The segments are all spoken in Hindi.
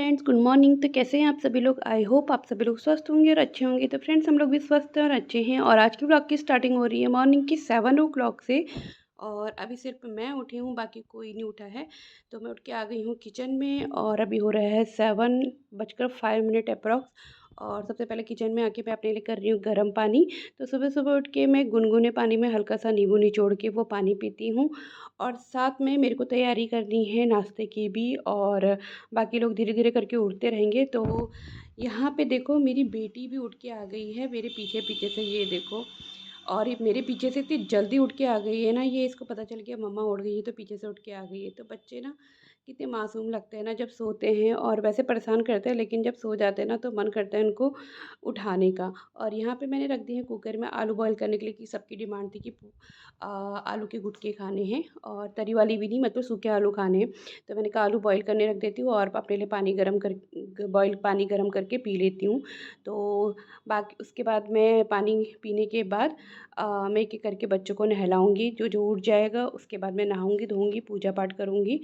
Friends, good morning. तो कैसे हैं आप सभी लोग? आई होप आप सभी लोग स्वस्थ होंगे और अच्छे होंगे। तो फ्रेंड्स, हम लोग भी स्वस्थ हैं और अच्छे हैं। और आज की ब्लॉग की स्टार्टिंग हो रही है मॉर्निंग की 7 o'clock से। और अभी सिर्फ मैं उठी हूँ, बाकी कोई नहीं उठा है। तो मैं उठ के आ गई हूँ किचन में और अभी हो रहा है 7:05 अप्रॉक्स। और सबसे पहले किचन में आके मैं अपने लिए कर रही हूँ गर्म पानी। तो सुबह सुबह उठ के मैं गुनगुने पानी में हल्का सा नींबू निचोड़ के वो पानी पीती हूँ। और साथ में मेरे को तैयारी करनी है नाश्ते की भी। और बाकी लोग धीरे धीरे करके उठते रहेंगे। तो यहाँ पे देखो, मेरी बेटी भी उठ के आ गई है मेरे पीछे पीछे से, ये देखो। और ये मेरे पीछे से इतनी जल्दी उठ के आ गई है ना, ये इसको पता चल गया मम्मा उठ गई है तो पीछे से उठ के आ गई है। तो बच्चे ना कितने मासूम लगते हैं ना जब सोते हैं, और वैसे परेशान करते हैं, लेकिन जब सो जाते हैं ना तो मन करता है उनको उठाने का। और यहाँ पे मैंने रख दिए हैं कुकर में आलू बॉईल करने के लिए, कि सबकी डिमांड थी कि आलू के गुटके खाने हैं और तरी वाली भी नहीं, मतलब सूखे आलू खाने हैं। तो मैंने कहा आलू बॉईल करने रख देती हूँ और अपने लिए पानी गर्म कर बॉईल पानी गर्म करके पी लेती हूँ। तो बाकी उसके बाद मैं पानी पीने के बाद मैं एक एक करके बच्चों को नहलाऊँगी। जो जो उठ जाएगा उसके बाद मैं नहाऊँगी, धोऊँगी, पूजा पाठ करूँगी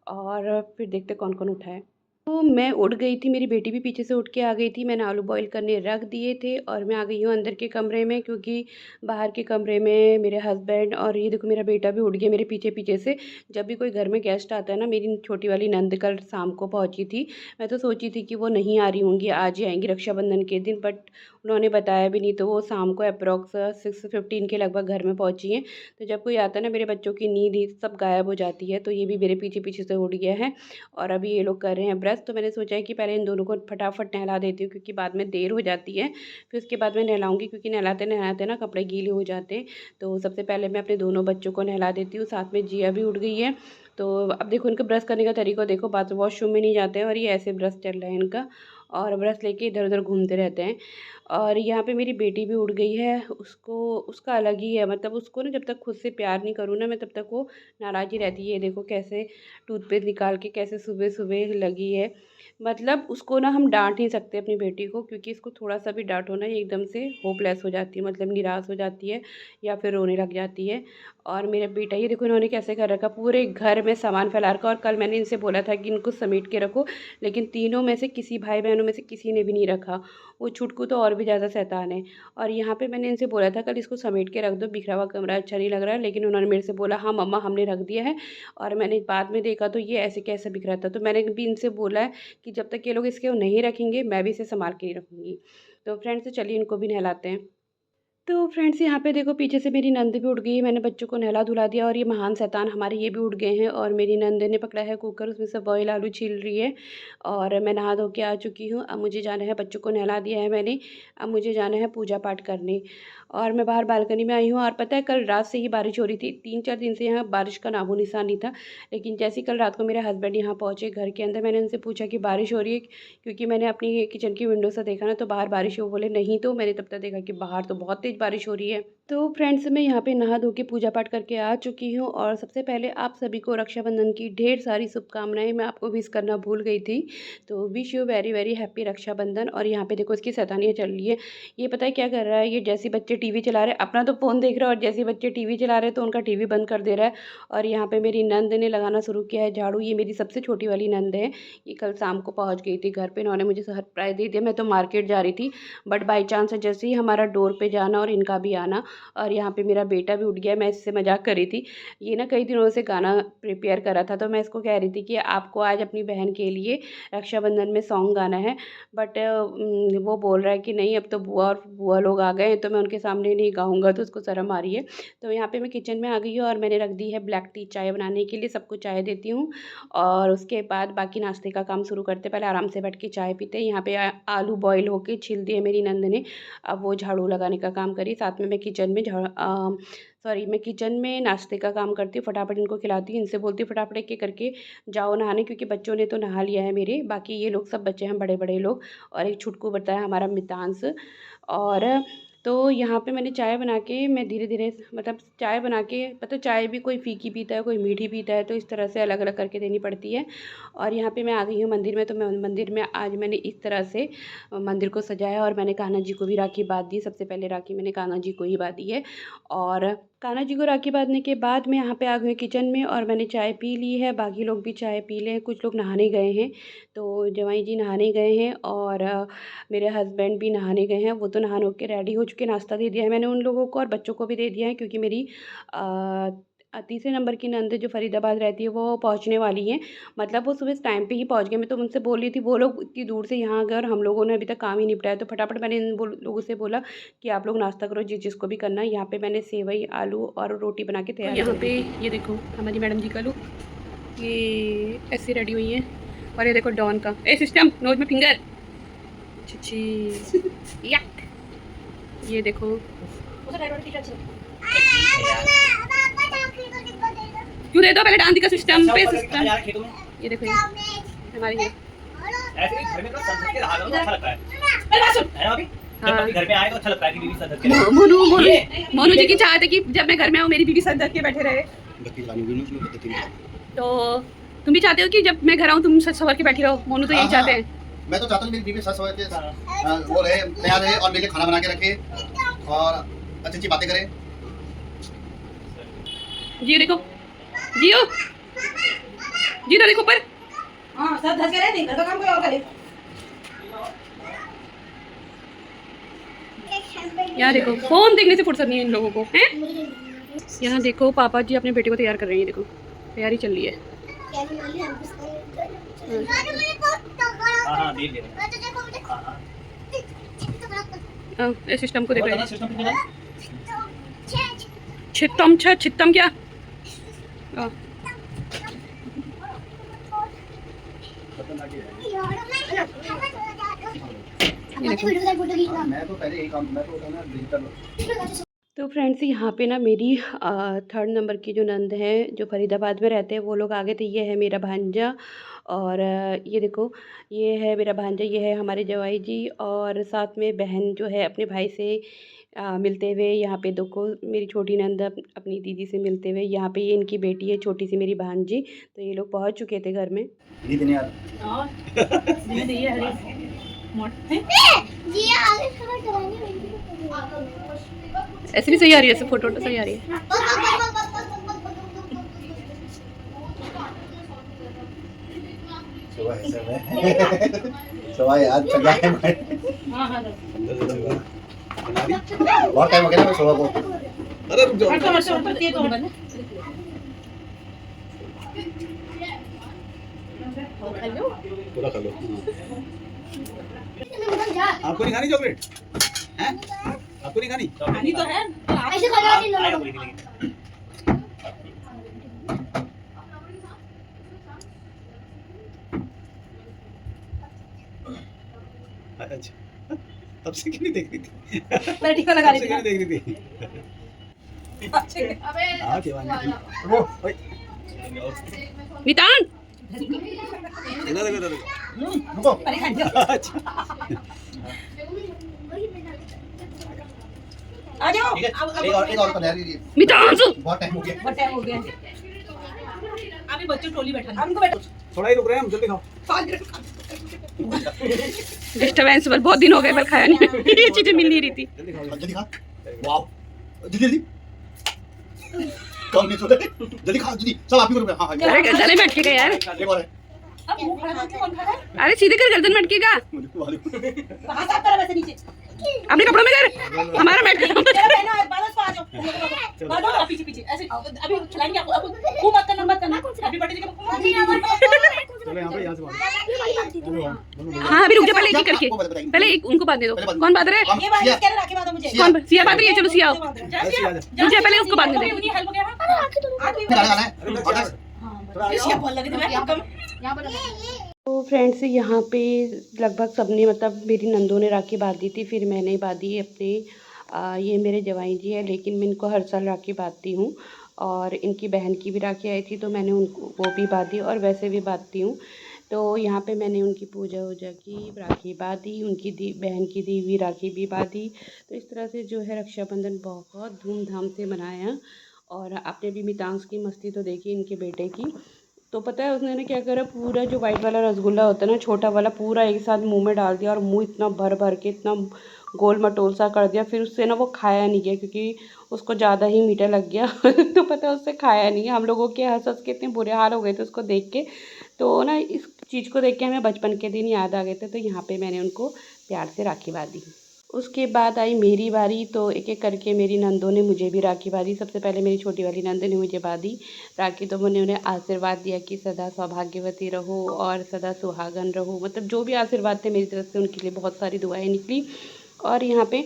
और फिर देखते कौन कौन उठा है। तो मैं उठ गई थी, मेरी बेटी भी पीछे से उठ के आ गई थी। मैंने आलू बॉईल करने रख दिए थे और मैं आ गई हूँ अंदर के कमरे में, क्योंकि बाहर के कमरे में मेरे हस्बैंड और ये देखो मेरा बेटा भी उठ गया मेरे पीछे पीछे से। जब भी कोई घर में गेस्ट आता है ना, मेरी छोटी वाली नंद कल शाम को पहुँची थी। मैं तो सोची थी कि वो नहीं आ रही होंगी, आज ही आएंगी रक्षाबंधन के दिन, बट उन्होंने बताया भी नहीं। तो वो शाम को अप्रॉक्स 6:15 के लगभग घर में पहुँची हैं। तो जब कोई आता है ना, मेरे बच्चों की नींद ही सब गायब हो जाती है। तो ये भी मेरे पीछे पीछे से उठ गया है और अभी ये लोग कर रहे हैं ब्रश। तो मैंने सोचा है कि पहले इन दोनों को फटाफट नहला देती हूँ, क्योंकि बाद में देर हो जाती है। फिर उसके बाद मैं नहलाऊँगी, क्योंकि नहलाते नहलाते ना कपड़े गीले हो जाते हैं। तो सबसे पहले मैं अपने दोनों बच्चों को नहला देती हूँ, साथ में जिया भी उठ गई है। तो अब देखो इनका ब्रश करने का तरीका देखो, बात वॉशरूम में नहीं जाते हैं और ये ऐसे ब्रश चल रहा है इनका, और ब्रश लेके इधर उधर घूमते रहते हैं। और यहाँ पे मेरी बेटी भी उठ गई है, उसको उसका अलग ही है, मतलब उसको ना जब तक खुद से प्यार नहीं करूँ ना मैं, तब तक वो नाराज़ ही रहती है। ये देखो कैसे टूथपेस्ट निकाल के कैसे सुबह सुबह लगी है। मतलब उसको ना हम डांट नहीं सकते अपनी बेटी को, क्योंकि इसको थोड़ा सा भी डांटो ना ये एकदम से होपलेस हो जाती है, मतलब निराश हो जाती है या फिर रोने लग जाती है। और मेरा बेटा ये देखो इन्होंने कैसे कर रखा, पूरे घर में सामान फैला रखा। और कल मैंने इनसे बोला था कि इनको समेट के रखो, लेकिन तीनों में से किसी भाई बहनों में से किसी ने भी नहीं रखा। वो छुटकू तो और भी ज़्यादा शैतान है। और यहाँ पे मैंने इनसे बोला था कल इसको समेट के रख दो, बिखरा हुआ कमरा अच्छा नहीं लग रहा है, लेकिन उन्होंने मेरे से बोला हाँ मम्मा हमने रख दिया है। और मैंने बाद में देखा तो ये ऐसे कैसे बिखरा था। तो मैंने भी इनसे बोला है कि जब तक ये लोग इसके नहीं रखेंगे मैं भी इसे संभाल के नहीं रखूँगी। तो फ्रेंड्स चलिए इनको भी नहलाते हैं। तो फ्रेंड्स यहाँ पे देखो पीछे से मेरी नंद भी उठ गई है। मैंने बच्चों को नहला धुला दिया और ये महान शैतान हमारे ये भी उठ गए हैं। और मेरी नंद ने पकड़ा है कुकर, उसमें से बॉयल आलू छील रही है। और मैं नहा धो के आ चुकी हूँ। अब मुझे जाना है, बच्चों को नहला दिया है मैंने, अब मुझे जाना है पूजा पाठ करने। और मैं बाहर बालकनी में आई हूँ। और पता है कल रात से ही बारिश हो रही थी, 3-4 दिन से यहाँ बारिश का नामो निशान नहीं था। लेकिन जैसे ही कल रात को मेरे हस्बैंड यहाँ पहुँचे घर के अंदर, मैंने उनसे पूछा कि बारिश हो रही है, क्योंकि मैंने अपनी किचन की विंडो से देखा ना तो बाहर बारिश है। वो बोले नहीं, तो मैंने तब तक देखा कि बाहर तो बहुत तेज़ बारिश हो रही है। तो फ्रेंड्स मैं यहाँ पे नहा धो के पूजा पाठ करके आ चुकी हूँ। और सबसे पहले आप सभी को रक्षाबंधन की ढेर सारी शुभकामनाएं। मैं आपको विश करना भूल गई थी, तो wish you very very happy Raksha Bandhan. और यहाँ पे देखो इसकी शैतानियाँ चल रही है। ये पता है क्या कर रहा है, ये जैसे बच्चे टीवी चला रहे हैं अपना तो फ़ोन देख रहा है, और जैसे बच्चे टीवी चला रहे हैं तो उनका टीवी बंद कर दे रहा है। और यहाँ पे मेरी नंद ने लगाना शुरू किया है झाड़ू। ये मेरी सबसे छोटी वाली नंद है, ये कल शाम को पहुँच गई थी घर पर। इन्होंने मुझे सरप्राइज़ दे दिया। मैं तो मार्केट जा रही थी, बट बाई चांस जैसे ही हमारा डोर पे जाना और इनका भी आना। और यहाँ पे मेरा बेटा भी उठ गया, मैं इससे मजाक कर रही थी। ये ना कई दिनों से गाना प्रिपेयर करा था, तो मैं इसको कह रही थी कि आपको आज अपनी बहन के लिए रक्षाबंधन में सॉन्ग गाना है। बट वो बोल रहा है कि नहीं, अब तो बुआ और बुआ लोग आ गए हैं तो मैं उनके सामने नहीं गाऊंगा, तो उसको शर्म आ रही है। तो यहाँ पे मैं किचन में आ गई हूँ और मैंने रख दी है ब्लैक टी चाय बनाने के लिए, सबको चाय देती हूँ। और उसके बाद बाकी नाश्ते का काम शुरू करते, पहले आराम से बैठ के चाय पीते हैं। यहाँ पे आलू बॉईल होके छिल दिए मेरी नंद ने, अब वो झाड़ू लगाने का काम करी। साथ में मैं किचन में मैं किचन में नाश्ते का काम करती हूँ, फटाफट इनको खिलाती हूँ। इनसे बोलती हूँ फटाफट एक एक करके जाओ नहाने, क्योंकि बच्चों ने तो नहा लिया है मेरे, बाकी ये लोग सब बच्चे हैं बड़े बड़े लोग। और एक छुटकू बता है हमारा मितांश। और तो यहाँ पे मैंने चाय बना के, मैं धीरे धीरे मतलब चाय बना के, मतलब चाय भी कोई फीकी पीता है कोई मीठी पीता है, तो इस तरह से अलग अलग करके देनी पड़ती है। और यहाँ पे मैं आ गई हूँ मंदिर में। तो मैं मंदिर में आज मैंने इस तरह से मंदिर को सजाया। और मैंने कान्हा जी को भी राखी बांध दी, सबसे पहले राखी मैंने कान्हा जी को ही बांधी है। और कान्हा जी को राखी बांधने के बाद मैं यहाँ पे आ गई हूँ किचन में और मैंने चाय पी ली है। बाकी लोग भी चाय पी लें, कुछ लोग नहाने गए हैं। तो जवाई जी नहाने गए हैं और मेरे हस्बैंड भी नहाने गए हैं। वो तो नहा के रेडी हो चुके, नाश्ता दे दिया है मैंने उन लोगों को और बच्चों को भी दे दिया है, क्योंकि मेरी तीसरे नंबर की नंद जो फरीदाबाद रहती है वो पहुँचने वाली हैं। मतलब वो सुबह टाइम पे ही पहुँच गए। मैं तो उनसे बोल रही थी, वो लोग इतनी दूर से यहाँ आ गए और हम लोगों ने अभी तक काम ही निपटाया। तो फटाफट मैंने इन लोगों से बोला कि आप लोग नाश्ता करो, जिसको भी करना है। यहाँ पे मैंने सेवई, आलू और रोटी बना के तैयार। यहाँ पे ये देखो हमारी मैडम जी का लुक, ये ऐसे रेडी हुई हैं। और ये देखो डॉन का ए सिस्टम, नोज में फिंगर, छी या। ये देखो क्यों दे दो, पहले डांस का सिस्टम पे सिस्टम। ये देखो हमारी है। घर में आए तो अच्छा लगता है कि बीवी सर धर के। मोनू जी की चाहत है कि जब मैं घर में आऊँ मेरी बीवी सर धर के बैठे रहे। तो तुम भी चाहते हो कि जब मैं घर आऊँ तुम सच सवर के बैठी रहो? मोनू तो यही चाहते हैं। मैं तो चाहता हूँ मेरी बीवी सच सवर के वो रहे, तैयार रहे और मेरे लिए खाना बना के रखे और अच्छी अच्छी बातें करे। जियो देखो, जियो जी तो देखो पर हाँ सब धस के रहे, घर का काम कोई और करे। यहाँ देखो फोन देखने से फुर्सत नहीं है इन लोगों को, हैं? यहाँ देखो पापा जी अपने बेटे को तैयार कर रहे हैं। देखो तैयारी चल रही है। सिस्टम को देख रहे हैं। छित्तम क्या? तो फ्रेंड्स यहाँ पे ना मेरी थर्ड नंबर की जो नंद है जो फरीदाबाद में रहते हैं वो लोग आगे थे। ये है मेरा भांजा और ये देखो ये है मेरा भांजा, ये है हमारे जवाई जी और साथ में बहन जो है अपने भाई से मिलते हुए। यहाँ पे देखो मेरी छोटी नंद अपनी दीदी से मिलते हुए। यहाँ पे ये इनकी बेटी है छोटी सी मेरी भांजी। तो ये लोग पहुँच चुके थे घर में। ऐसे भी सही आ रही है, ऐसे फोटो तो सही आ रही है। बहुत टाइम हो गया ना सुबह को। अरे रुक जाओ, थोड़ा खा लो। आपको नहीं खानी चॉकलेट? हैं? आपको नहीं खानी? खानी तो है, ऐसे खा लो। अच्छा, तब से क्यों नहीं देख रही थी? मैं टीका लगा रही थी। क्यों नहीं देख रही थी? अबे हाँ क्या बात है? वो ओए नितान रुको। अरे खा जाओ। अच्छा आ जाओ। ठीक है, एक और तो यार मितांशु बहुत टाइम हो गया। बहुत टाइम हो गया। अभी बच्चों टोली बैठा, हमको बैठो। थोड़ा ही रुक रहे हैं हम, जल्दी खाओ। डिस्टर्बेंस पर बहुत दिन हो गए पर खाया नहीं। ये चीजें मिल नहीं रही थी। जल्दी खाओ, जल्दी खा। वाओ, जल्दी कम नहीं छोड़े, जल्दी खा जल्दी। सब आप ही करो। हाँ अरे गले में अटकेगा यार। एक और है। अब मुंह खड़ा करके कौन खा रहा है? अरे सीधे कर गर्दन में अटकेगा। कहाँ साफ करा वैसे नीचे? अपने कपड़ों में कर, हमारा मैट खत्म। तेरा पहना है, बालों से आ जाओ। बालों पीछे पीछे ऐसे अभी खिलाएंगे आपको। आपको मुंह मत करना। अभी बर्थडे का चलो यहाँ पे, यहाँ से बात। हाँ अभी रुक जा, पहले एक एक करके पहले एक उनको बांध दे दो। कौन बांध रहा है? ये बात कह रहा, आके बात मुझे। कौन? सिया बांध रही है। चलो सिया आओ, जा मुझे पहले उसको बांधने दे। उन्हीं हेल्प हो गया। सिया बोल लगे थे मैं कम। तो फ्रेंड्स यहाँ पे लगभग सबने मतलब मेरी नंदों ने राखी बांध दी थी, फिर मैंने बांधी अपने। ये मेरे जवाई जी है, लेकिन मैं इनको हर साल राखी बांधती हूँ। और इनकी बहन की भी राखी आई थी तो मैंने उनको वो भी बांधी और वैसे भी बांधती हूँ। तो यहाँ पे मैंने उनकी पूजा वूजा की, राखी बांधी, उनकी बहन की दी हुई राखी भी बांधी। तो इस तरह से जो है रक्षाबंधन बहुत धूमधाम से मनाया। और आपने भी मितांश की मस्ती तो देखी इनके बेटे की। तो पता है उसने ना क्या करा, पूरा जो वाइट वाला रसगुल्ला होता है ना, छोटा वाला, पूरा एक साथ मुंह में डाल दिया और मुंह इतना भर भर के इतना गोल मटोल सा कर दिया। फिर उससे ना वो खाया नहीं गया क्योंकि उसको ज़्यादा ही मीठा लग गया तो पता है उससे खाया नहीं। हम लोगों के हंस हंस के इतने बुरे हाल हो गए थे उसको देख के। तो ना इस चीज़ को देख के हमें बचपन के दिन याद आ गए थे, तो यहाँ पे मैंने उनको प्यार से राखी बांधी। उसके बाद आई मेरी बारी, तो एक एक करके मेरी नंदों ने मुझे भी राखी बांधी। सबसे पहले मेरी छोटी वाली नंद ने मुझे बांधी राखी, तो मैंने उन्हें आशीर्वाद दिया कि सदा सौभाग्यवती रहो और सदा सुहागन रहो। मतलब जो भी आशीर्वाद थे मेरी तरफ से उनके लिए बहुत सारी दुआएं निकली। और यहाँ पे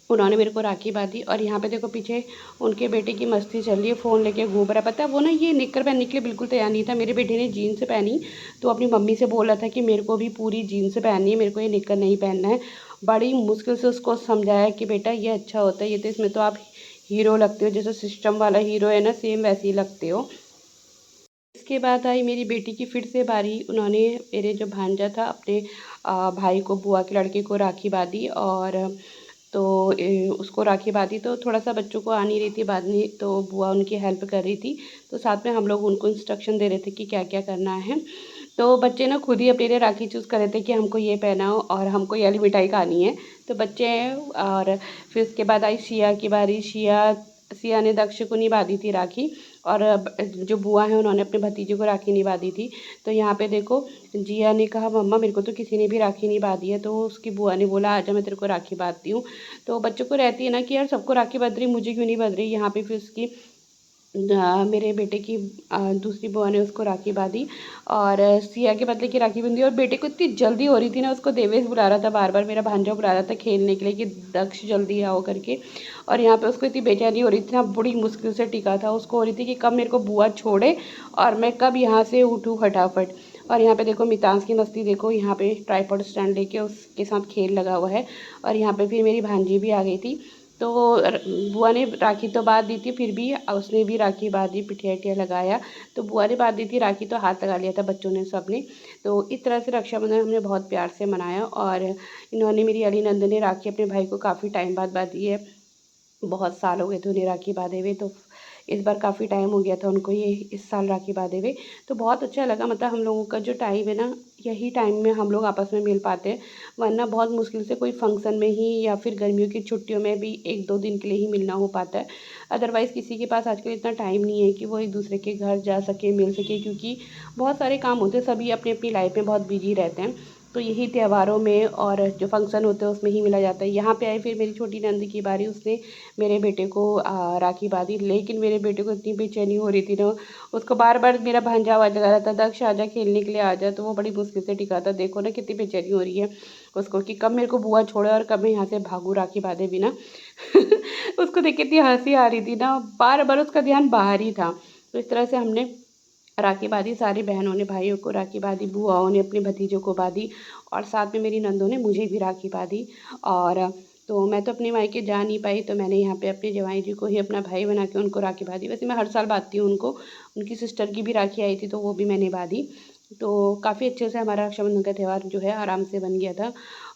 उन्होंने मेरे को राखी बांधी। और यहाँ पे देखो पीछे उनके बेटे की मस्ती चल रही है, फ़ोन लेके घूम रहा है। पता है वो ना ये निक्कर पहनने के लिए बिल्कुल तैयार नहीं था। मेरे बेटे ने जीन्स पहनी तो अपनी मम्मी से बोला था कि मेरे को भी पूरी जीन्स पहननी है, मेरे को ये निक्कर नहीं पहनना है। बड़ी मुश्किल से उसको समझाया कि बेटा ये अच्छा होता है, ये तो इसमें तो आप हीरो लगते हो, जैसे सिस्टम वाला हीरो है ना, सेम वैसे ही लगते हो। इसके बाद आई मेरी बेटी की फिर से बारी। उन्होंने मेरे जो भांजा था अपने भाई को, बुआ के लड़के को राखी बांधी। और तो उसको राखी बांधी तो थोड़ा सा बच्चों को आ नहीं रही थी बांधनी, तो बुआ उनकी हेल्प कर रही थी। तो साथ में हम लोग उनको इंस्ट्रक्शन दे रहे थे कि क्या क्या करना है। तो बच्चे ना खुद ही अपने लिए राखी चूज़ कर रहे थे कि हमको ये पहनाओ और हमको ये वाली मिठाई खानी है। तो बच्चे हैं। और फिर उसके बाद आई सिया की बारी। सिया ने दक्ष को नहीं बांधी थी राखी, और जो बुआ है उन्होंने अपने भतीजे को राखी नहीं बांधी थी। तो यहाँ पे देखो जिया ने कहा मम्मा मेरे को तो किसी ने भी राखी नहीं बांधी है। तो उसकी बुआ ने बोला आजा मैं तेरे को राखी बांधती हूँ। तो बच्चों को रहती है ना कि यार सबको राखी बांध रही, मुझे क्यों नहीं बांध रही। यहाँ पे फिर उसकी मेरे बेटे की दूसरी बुआ ने उसको राखी बांधी और सिया के बदले की राखी बांधी। और बेटे को इतनी जल्दी हो रही थी ना, उसको देवेश बुला रहा था बार बार, मेरा भांजा बुला रहा था खेलने के लिए कि दक्ष जल्दी आओ करके। और यहाँ पे उसको इतनी बेचैनी हो रही थी ना, बड़ी मुश्किल से टिका था। उसको हो रही थी कि कब मेरे को बुआ छोड़े और मैं कब यहाँ से उठूँ फटाफट। और यहाँ पे देखो मितांश की मस्ती देखो, यहाँ पे ट्राईपॉड स्टैंड लेके उसके साथ खेल लगा हुआ है। और यहाँ पे फिर मेरी भांजी भी आ गई थी। तो बुआ ने राखी तो बांध दी थी, फिर भी उसने भी राखी बांधी, पिठिया विठिया लगाया। तो बुआ ने बांध दी थी राखी, तो हाथ लगा लिया था बच्चों ने, सब ने। तो इस तरह से रक्षाबंधन हमने बहुत प्यार से मनाया। और इन्होंने, मेरी अली नंद ने राखी अपने भाई को काफ़ी टाइम बाद बांधी है। बहुत साल हो गए थे उन्हें राखी बांधे हुए, तो इस बार काफ़ी टाइम हो गया था उनको ये इस साल राखी बांधे हुए। तो बहुत अच्छा लगा। मतलब हम लोगों का जो टाइम है ना, यही टाइम में हम लोग आपस में मिल पाते हैं, वरना बहुत मुश्किल से कोई फंक्शन में ही या फिर गर्मियों की छुट्टियों में भी 1-2 दिन के लिए ही मिलना हो पाता है। अदरवाइज़ किसी के पास आजकल इतना टाइम नहीं है कि वो एक दूसरे के घर जा सके, मिल सके, क्योंकि बहुत सारे काम होते हैं, सभी अपनी अपनी लाइफ में बहुत बिजी रहते हैं। तो यही त्योहारों में और जो फंक्शन होते हैं उसमें ही मिला जाता है। यहाँ पे आई फिर मेरी छोटी नंद की बारी। उसने मेरे बेटे को राखी बांधी, लेकिन मेरे बेटे को इतनी बेचैनी हो रही थी ना, उसको बार बार मेरा भांजा आवाज़ लगा रहा था दक्ष आजा खेलने के लिए आजा। तो वो बड़ी मुश्किल से टिका था। देखो ना कितनी बेचैनी हो रही है उसको कि कब मेरे को बुआ छोड़े और कब मैं यहाँ से भागूँ राखी बांधे बिना उसको देख के इतनी हंसी आ रही थी ना, बार बार उसका ध्यान बाहर ही था। तो इस तरह से हमने राखी बांधी, सारी बहनों ने भाइयों को राखी बांधी, बुआओं ने अपने भतीजों को बांधी और साथ में मेरी नंदों ने मुझे भी राखी बांधी। और तो मैं तो अपने मायके जा नहीं पाई, तो मैंने यहाँ पे अपने जवाई जी को ही अपना भाई बना के उनको राखी बांधी। वैसे मैं हर साल बांधती हूँ उनको, उनकी सिस्टर की भी राखी आई थी तो वो भी मैंने बांधी। तो काफ़ी अच्छे से हमारा रक्षाबंधन का त्यौहार जो है आराम से बन गया था।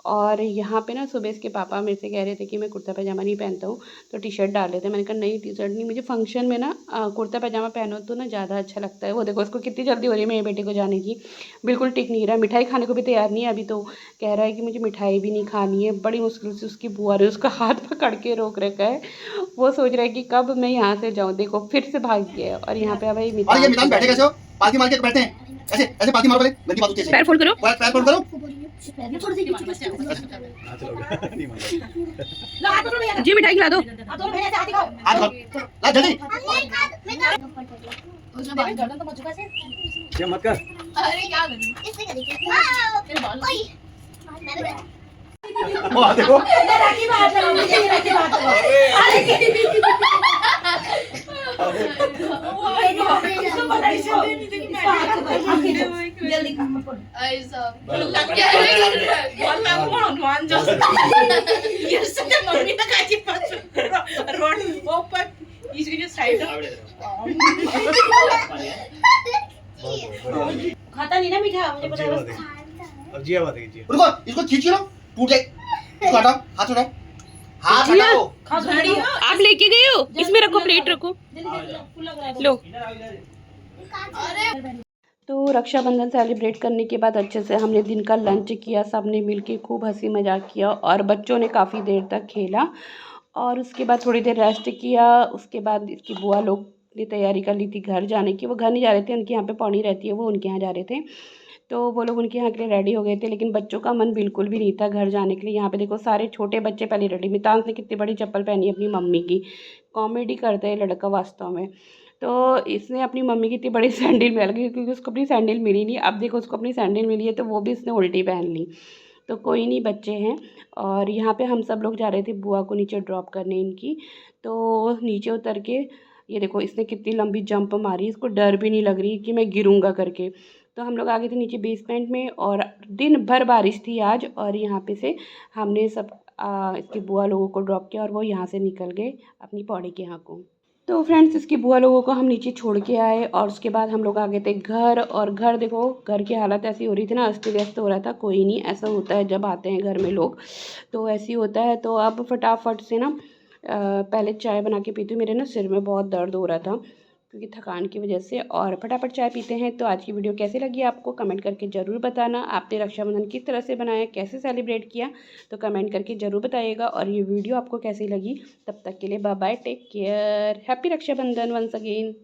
और यहाँ पे ना सुबह के पापा मेरे से कह रहे थे कि मैं कुर्ता पैजामा नहीं पहनता हूँ तो टी शर्ट डाल लेते। मैंने कहा नहीं टी शर्ट नहीं, मुझे फंक्शन में ना कुर्ता पैजामा पहनो तो ना ज़्यादा अच्छा लगता है। वो देखो उसको कितनी जल्दी हो रही है मेरे बेटे को जाने की, बिल्कुल टिक नहीं रहा, मिठाई खाने को भी तैयार नहीं है अभी। तो कह रहा है कि मुझे मिठाई भी नहीं खानी है। बड़ी मुश्किल से उसकी बुआ ने उसका हाथ पकड़ के रोक रखा है। वो सोच रहा है कि कब मैं यहाँ से जाऊँ। देखो फिर से भाग गया है। और यहाँ पे भाई और ये मितान बैठे कैसे हो? पालकी मार के बैठते हैं ऐसे ऐसे, पालकी मारो, पहले गंदी बात होती है। पैर फोल्ड करो, पैर फोल्ड करो। जी मिठाई खिला दो। हाथ ला जल्दी। क्या मत कर। अरे क्या वो देखो राखी बात करो, मुझे राखी बात करो। जल्दी ऐसा लग गया है मान जो ये सब मम्मी ने कहा कि रोड ऊपर इस वीडियो साइड खाता नहीं ना मीठा, मुझे पता है। अब जिया बात कीजिए। रुको, इसको खींच लो, टूट जाए। इसको हटाओ, हाथ हटाओ, हाथ हटाओ। आप लेके गए हो, इसमें रखो, प्लेट रखो, लो। अरे तो रक्षाबंधन सेलिब्रेट करने के बाद अच्छे से हमने दिन का लंच किया, सब ने मिल के खूब हंसी मजाक किया और बच्चों ने काफ़ी देर तक खेला और उसके बाद थोड़ी देर रेस्ट किया। उसके बाद इसकी बुआ लोग ने तैयारी कर ली थी घर जाने की। वो घर नहीं जा रहे थे, उनके यहाँ पे पौनी रहती है, वो उनके यहाँ जा रहे थे, तो वो लोग उनके यहाँ के लिए रेडी हो गए थे। लेकिन बच्चों का मन बिल्कुल भी नहीं था घर जाने के लिए। यहाँ पे देखो सारे छोटे बच्चे पहले रेडी। मितांश ने कितनी बड़ी चप्पल पहनी है अपनी मम्मी की, कॉमेडी करते हैं लड़का वास्तव में। तो इसने अपनी मम्मी की इतनी बड़ी सैंडल मिल गई क्योंकि उसको अपनी सैंडल मिली नहीं। अब देखो उसको अपनी सैंडल मिली है तो वो भी इसने उल्टी पहन ली। तो कोई नहीं, बच्चे हैं। और यहाँ पे हम सब लोग जा रहे थे बुआ को नीचे ड्रॉप करने इनकी। तो नीचे उतर के ये देखो इसने कितनी लंबी जंप मारी, इसको डर भी नहीं लग रही कि मैं गिरूंगा करके। तो हम लोग आ गए थे नीचे बेसमेंट में और दिन भर बारिश थी आज। और यहाँ पे से हमने सब इसकी बुआ लोगों को ड्रॉप किया और वो यहाँ से निकल गए अपनी पौड़ी के यहाँ को। तो फ्रेंड्स इसकी बुआ लोगों को हम नीचे छोड़ के आए और उसके बाद हम लोग आ गए थे घर। और घर देखो, घर की हालत ऐसी हो रही थी ना, अस्त व्यस्त हो रहा था। कोई नहीं, ऐसा होता है जब आते हैं घर में लोग, तो ऐसे ही होता है। तो अब फटाफट से ना पहले चाय बना के पीती हूँ। मेरे ना सिर में बहुत दर्द हो रहा था क्योंकि थकान की वजह से, और फटाफट चाय पीते हैं। तो आज की वीडियो कैसी लगी आपको कमेंट करके ज़रूर बताना। आपने रक्षाबंधन किस तरह से बनाया, कैसे सेलिब्रेट किया, तो कमेंट करके ज़रूर बताइएगा। और ये वीडियो आपको कैसी लगी, तब तक के लिए bye bye, take care, happy Raksha Bandhan once again.